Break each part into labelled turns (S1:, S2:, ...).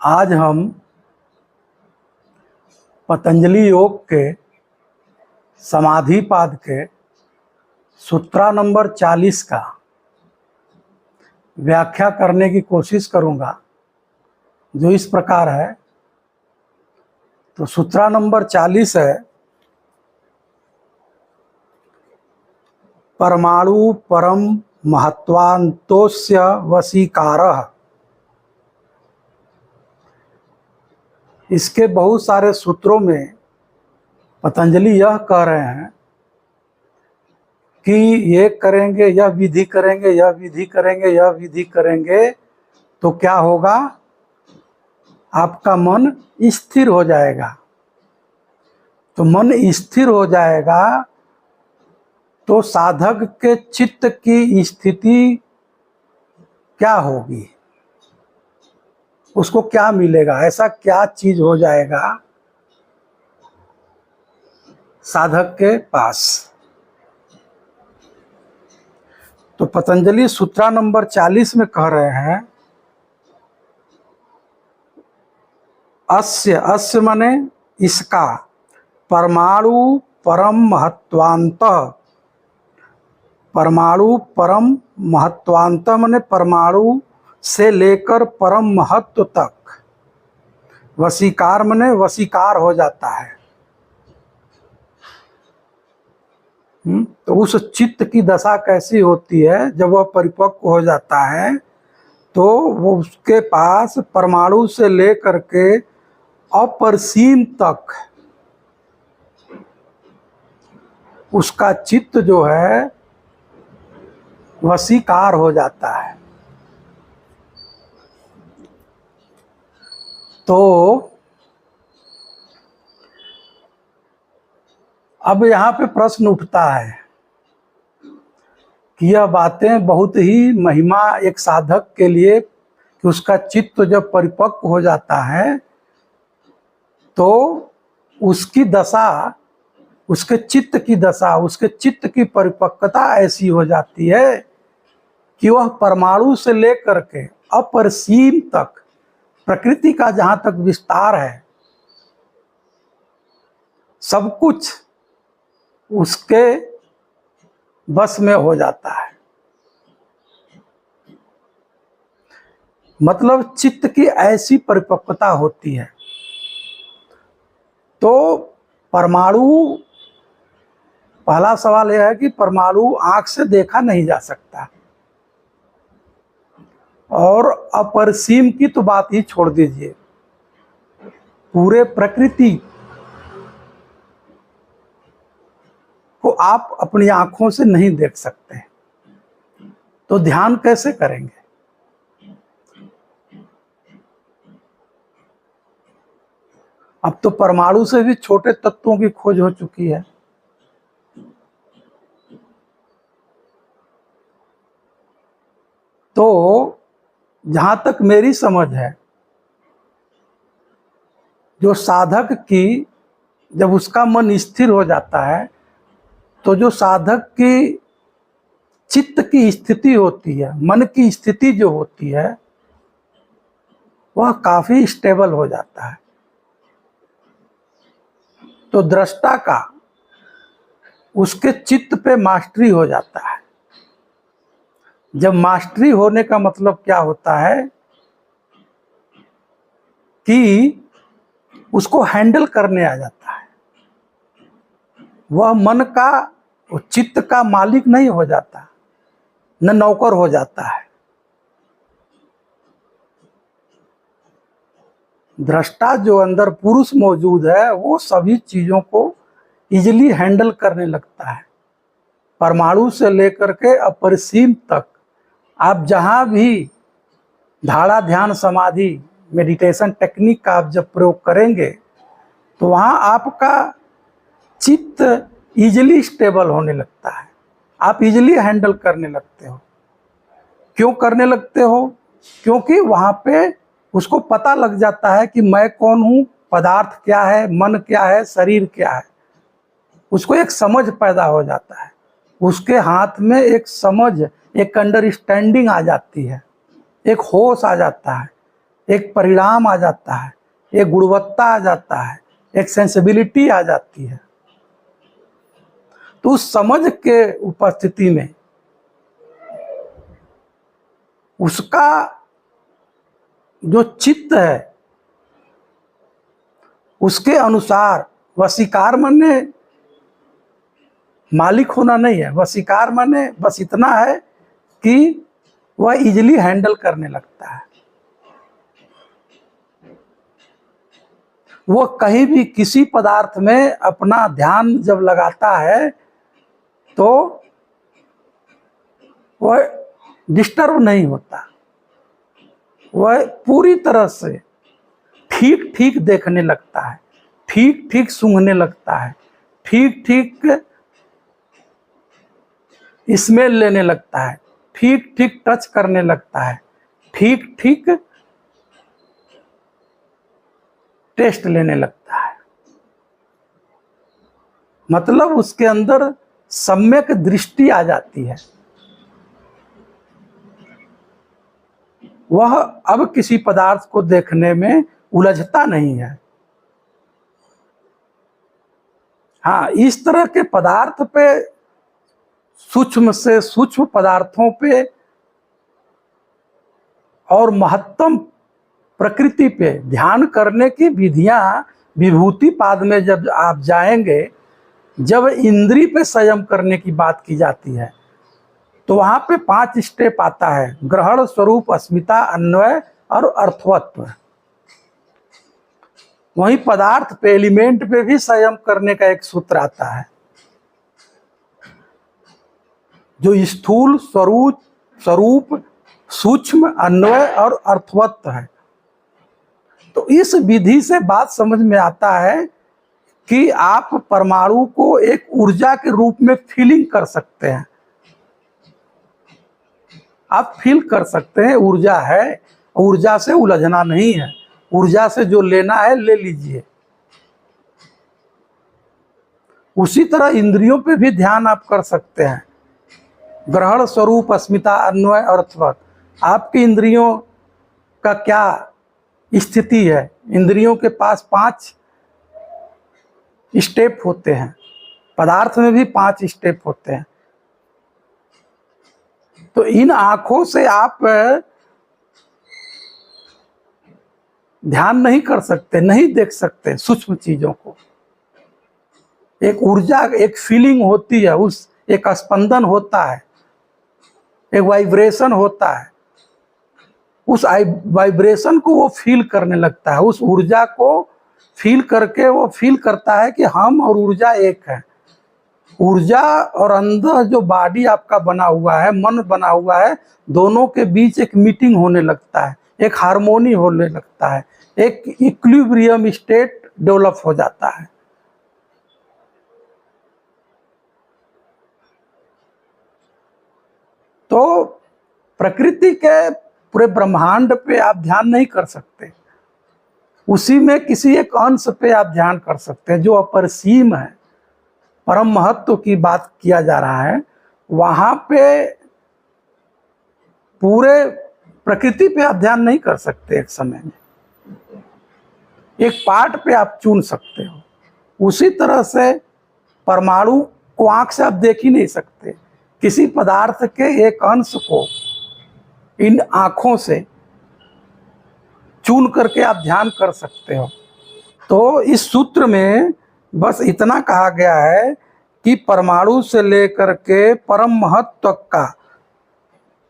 S1: आज हम पतंजलि योग के समाधिपाद के सूत्रा नंबर 40 का व्याख्या करने की कोशिश करूंगा, जो इस प्रकार है। तो सूत्रा नंबर 40 है, परमाणु परम महत्वान्तोस्य वशीकारः। इसके बहुत सारे सूत्रों में पतंजलि यह कह रहे हैं कि ये करेंगे, यह विधि करेंगे, यह विधि करेंगे, यह विधि करेंगे तो क्या होगा, आपका मन स्थिर हो जाएगा। तो मन स्थिर हो जाएगा तो साधक के चित्त की स्थिति क्या होगी, उसको क्या मिलेगा, ऐसा क्या चीज हो जाएगा साधक के पास। तो पतंजलि सूत्रा नंबर 40 में कह रहे हैं, अस्य माने इसका, परमाणु परम महत्वान्तः। परमाणु परम महत्वान्तः माने परमाणु से लेकर परम महत्व तक। वशीकार माने वशीकार हो जाता है। तो उस चित्त की दशा कैसी होती है, जब वह परिपक्व हो जाता है तो वो उसके पास परमाणु से लेकर के अपरिसीम तक उसका चित्त जो है वशीकार हो जाता है। तो अब यहाँ पे प्रश्न उठता है कि यह बातें बहुत ही महिमा एक साधक के लिए, कि उसका चित्त जब परिपक्व हो जाता है तो उसकी दशा, उसके चित्त की दशा, उसके चित्त की परिपक्वता ऐसी हो जाती है कि वह परमाणु से लेकर के अपरिसीम तक प्रकृति का जहाँ तक विस्तार है, सब कुछ उसके बस में हो जाता है। मतलब चित्त की ऐसी परिपक्वता होती है। तो परमाणु, पहला सवाल यह है कि परमाणु आंख से देखा नहीं जा सकता, और अपरिसीम की तो बात ही छोड़ दीजिए, पूरे प्रकृति को आप अपनी आंखों से नहीं देख सकते, तो ध्यान कैसे करेंगे। अब तो परमाणु से भी छोटे तत्वों की खोज हो चुकी है। तो जहां तक मेरी समझ है, जो साधक की, जब उसका मन स्थिर हो जाता है तो जो साधक की चित्त की स्थिति होती है, मन की स्थिति जो होती है, वह काफी स्टेबल हो जाता है। तो दृष्टा का उसके चित्त पे मास्टरी हो जाता है। जब मास्टरी होने का मतलब क्या होता है कि उसको हैंडल करने आ जाता है। वह मन का, वो चित्त का मालिक नहीं हो जाता, न नौकर हो जाता है। दृष्टा जो अंदर पुरुष मौजूद है, वो सभी चीजों को इजीली हैंडल करने लगता है। परमाणु से लेकर के अपरिसीम तक आप जहां भी धारणा, ध्यान, समाधि, मेडिटेशन टेक्निक का आप जब प्रयोग करेंगे तो वहां आपका चित्त इजीली स्टेबल होने लगता है। आप इजीली हैंडल करने लगते हो। क्यों करने लगते हो? क्योंकि वहां पे उसको पता लग जाता है कि मैं कौन हूं, पदार्थ क्या है, मन क्या है, शरीर क्या है। उसको एक समझ पैदा हो जाता है, उसके हाथ में एक समझ, एक अंडरस्टैंडिंग आ जाती है, एक होश आ जाता है, एक परिणाम आ जाता है, एक गुणवत्ता आ जाता है, एक सेंसिबिलिटी आ जाती है। तो उस समझ के उपस्थिति में उसका जो चित्त है उसके अनुसार वशीकार माने मालिक होना नहीं है, वशीकार माने बस इतना है कि वह इजीली हैंडल करने लगता है। वो कहीं भी किसी पदार्थ में अपना ध्यान जब लगाता है तो वह डिस्टर्ब नहीं होता, वह पूरी तरह से ठीक ठीक देखने लगता है, ठीक ठीक सूंघने लगता है, ठीक ठीक स्मेल लेने लगता है, ठीक ठीक टच करने लगता है, ठीक ठीक टेस्ट लेने लगता है। मतलब उसके अंदर सम्यक दृष्टि आ जाती है। वह अब किसी पदार्थ को देखने में उलझता नहीं है। हाँ, इस तरह के पदार्थ पे, सूक्ष्म से सूक्ष्म पदार्थों पे और महत्तम प्रकृति पे ध्यान करने की विधियां विभूति पाद में जब आप जाएंगे, जब इंद्री पे संयम करने की बात की जाती है तो वहां पे 5 स्टेप आता है: ग्रहण, स्वरूप, अस्मिता, अन्वय और अर्थवत्व। वहीं पदार्थ पे, एलिमेंट पे भी संयम करने का एक सूत्र आता है जो स्थूल, स्वरूप, सूक्ष्म, अन्वय और अर्थवत्व है। तो इस विधि से बात समझ में आता है कि आप परमाणु को एक ऊर्जा के रूप में फीलिंग कर सकते हैं। आप फील कर सकते हैं ऊर्जा है, ऊर्जा से उलझना नहीं है, ऊर्जा से जो लेना है ले लीजिए। उसी तरह इंद्रियों पे भी ध्यान आप कर सकते हैं। ग्रहण, स्वरूप, अस्मिता, अन्वय, अर्थवत्व। आपकी इंद्रियों का क्या स्थिति है? इंद्रियों के पास 5 स्टेप होते हैं, पदार्थ में भी 5 स्टेप होते हैं। तो इन आंखों से आप ध्यान नहीं कर सकते, नहीं देख सकते सूक्ष्म चीजों को। एक ऊर्जा, एक फीलिंग होती है, उस एक स्पंदन होता है, एक वाइब्रेशन होता है। उस वाइब्रेशन को वो फील करने लगता है, उस ऊर्जा को फील करके वो फील करता है कि हम और ऊर्जा एक है। ऊर्जा और अंदर जो बॉडी आपका बना हुआ है, मन बना हुआ है, दोनों के बीच एक मीटिंग होने लगता है, एक हार्मोनी होने लगता है, एक इक्विलिब्रियम स्टेट डेवलप हो जाता है। तो प्रकृति के पूरे ब्रह्मांड पे आप ध्यान नहीं कर सकते, उसी में किसी एक अंश पे आप ध्यान कर सकते हैं जो अपरिसीम है, परम महत्व की बात किया जा रहा है। वहां पे पूरे प्रकृति पे आप ध्यान नहीं कर सकते एक समय में, एक पार्ट पे आप चुन सकते हो। उसी तरह से परमाणु को आंख से आप देख ही नहीं सकते, किसी पदार्थ के एक अंश को इन आंखों से चुन करके आप ध्यान कर सकते हो। तो इस सूत्र में बस इतना कहा गया है कि परमाणु से लेकर के परम महत्व का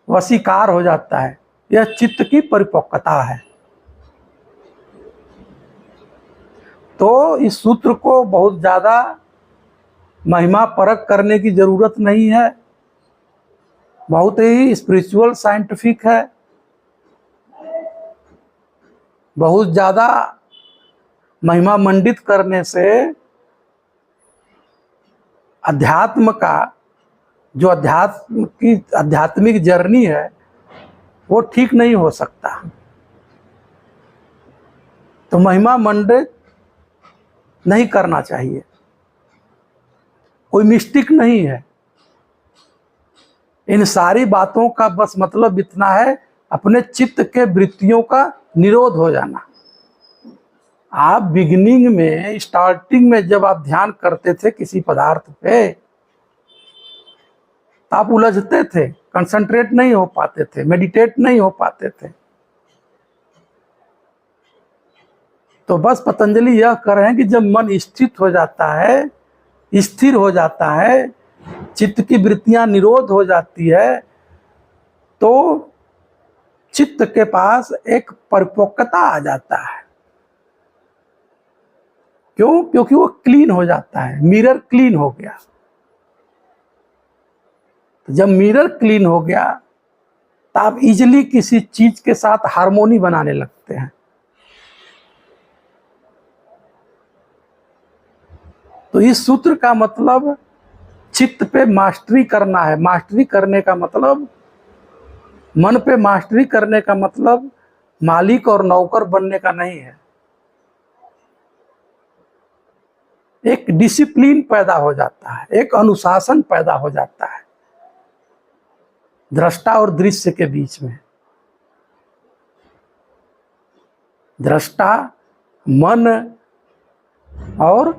S1: वशीकार हो जाता है, यह चित्त की परिपक्वता है। तो इस सूत्र को बहुत ज़्यादा महिमा परख करने की जरूरत नहीं है, बहुत ही स्पिरिचुअल साइंटिफिक है। बहुत ज़्यादा महिमा मंडित करने से अध्यात्म का जो आध्यात्मिक जर्नी है वो ठीक नहीं हो सकता। तो महिमा मंडित नहीं करना चाहिए, कोई मिस्टिक नहीं है। इन सारी बातों का बस मतलब इतना है, अपने चित्त के वृत्तियों का निरोध हो जाना। आप बिगिनिंग में, स्टार्टिंग में जब आप ध्यान करते थे किसी पदार्थ पे, तो आप उलझते थे, कंसंट्रेट नहीं हो पाते थे, मेडिटेट नहीं हो पाते थे। तो बस पतंजलि यह कर रहे हैं कि जब मन स्थित हो जाता है, स्थिर हो जाता है, चित्त की वृत्तियां निरोध हो जाती है, तो चित्त के पास एक परिपक्वता आ जाता है। क्यों? क्योंकि वो क्लीन हो जाता है, मिरर क्लीन हो गया। तो जब मिरर क्लीन हो गया तो आप इजिली किसी चीज के साथ हार्मोनी बनाने लगते हैं। तो इस सूत्र का मतलब चित्त पे मास्टरी करना है। मास्टरी करने का मतलब, मन पे मास्टरी करने का मतलब मालिक और नौकर बनने का नहीं है। एक डिसिप्लिन पैदा हो जाता है, एक अनुशासन पैदा हो जाता है दृष्टा और दृश्य के बीच में। दृष्टा, मन और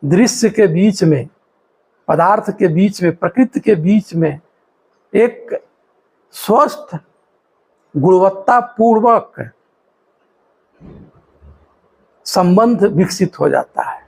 S1: दृश्य के बीच में, पदार्थ के बीच में, प्रकृति के बीच में एक स्वस्थ, गुणवत्ता पूर्वक संबंध विकसित हो जाता है।